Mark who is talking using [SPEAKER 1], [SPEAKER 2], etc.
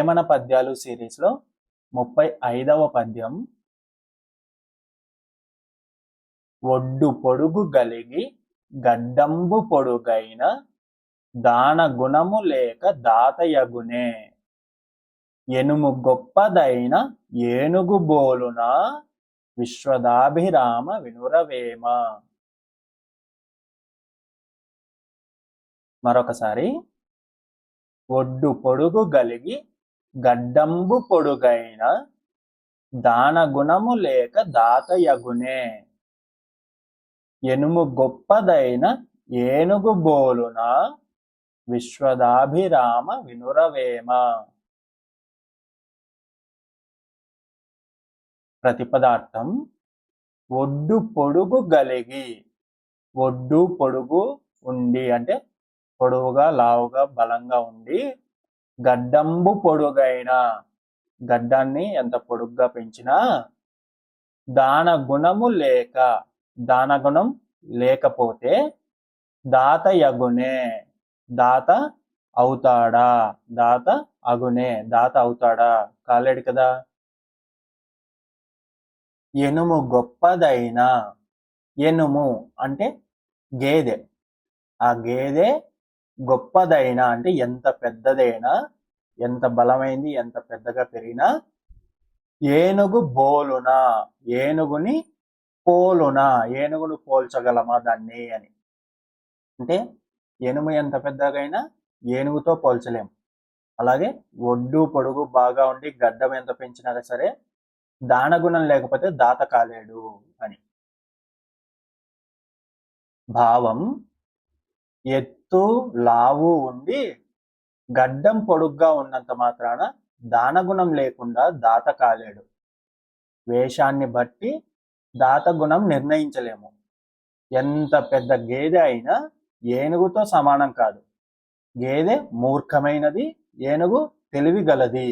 [SPEAKER 1] వేమన పద్యాలు సిరీస్లో 35వ పద్యం. ఒడ్డు పొడుగు గలిగి గడ్డంబు పొడుగైన దాన గుణము లేక దాతయగునే, ఎనుము గొప్పదైన ఏనుగు బోలున విశ్వదాభిరామ వినురవేమ. మరొకసారి. ఒడ్డు పొడుగు గలిగి గడ్డంబు పొడుగైన దాన గుణము లేక దాతయగునే, ఎనుము గొప్పదైన ఏనుగు బోలున విశ్వదాభిరామ వినురవేమ. ప్రతిపదార్థం. ఒడ్డు పొడుగు గలిగి, ఒడ్డు పొడుగు ఉండి అంటే పొడవుగా లావుగా బలంగా ఉండి, గడ్డంబు పొడుగైన గడ్డాన్ని ఎంత పొడుగ్గా పెంచినా, దాన గుణము లేక దాన గుణం లేకపోతే దాతయగునే దాత అవుతాడా, దాత అగునే దాత అవుతాడా, కాలేడు కదా. ఎనుము గొప్పదైన, ఎనుము అంటే గేదె, ఆ గేదె గొప్పదైన అంటే ఎంత పెద్దదైనా, ఎంత బలమైంది, ఎంత పెద్దగా పెరిగినా, ఏనుగు బోలున ఏనుగుని పోలున ఏనుగును పోల్చగలమా దాన్ని అని. అంటే ఎనుము ఎంత పెద్దగైనా ఏనుగుతో పోల్చలేము. అలాగే ఒడ్డు పొడుగు బాగా ఉండి గడ్డం ఎంత పెంచినా సరే దానగుణం లేకపోతే దాత కాలేడు అని. భావం. ఎత్తు లావు ఉండి గడ్డం పొడుగ్గా ఉన్నంత మాత్రాన దానగుణం లేకుండా దాత కాలేడు. వేషాన్ని బట్టి దాత గుణం నిర్ణయించలేము. ఎంత పెద్ద గేదె అయినా ఏనుగుతో సమానం కాదు. గేదె మూర్ఖమైనది, ఏనుగు తెలివి గలది.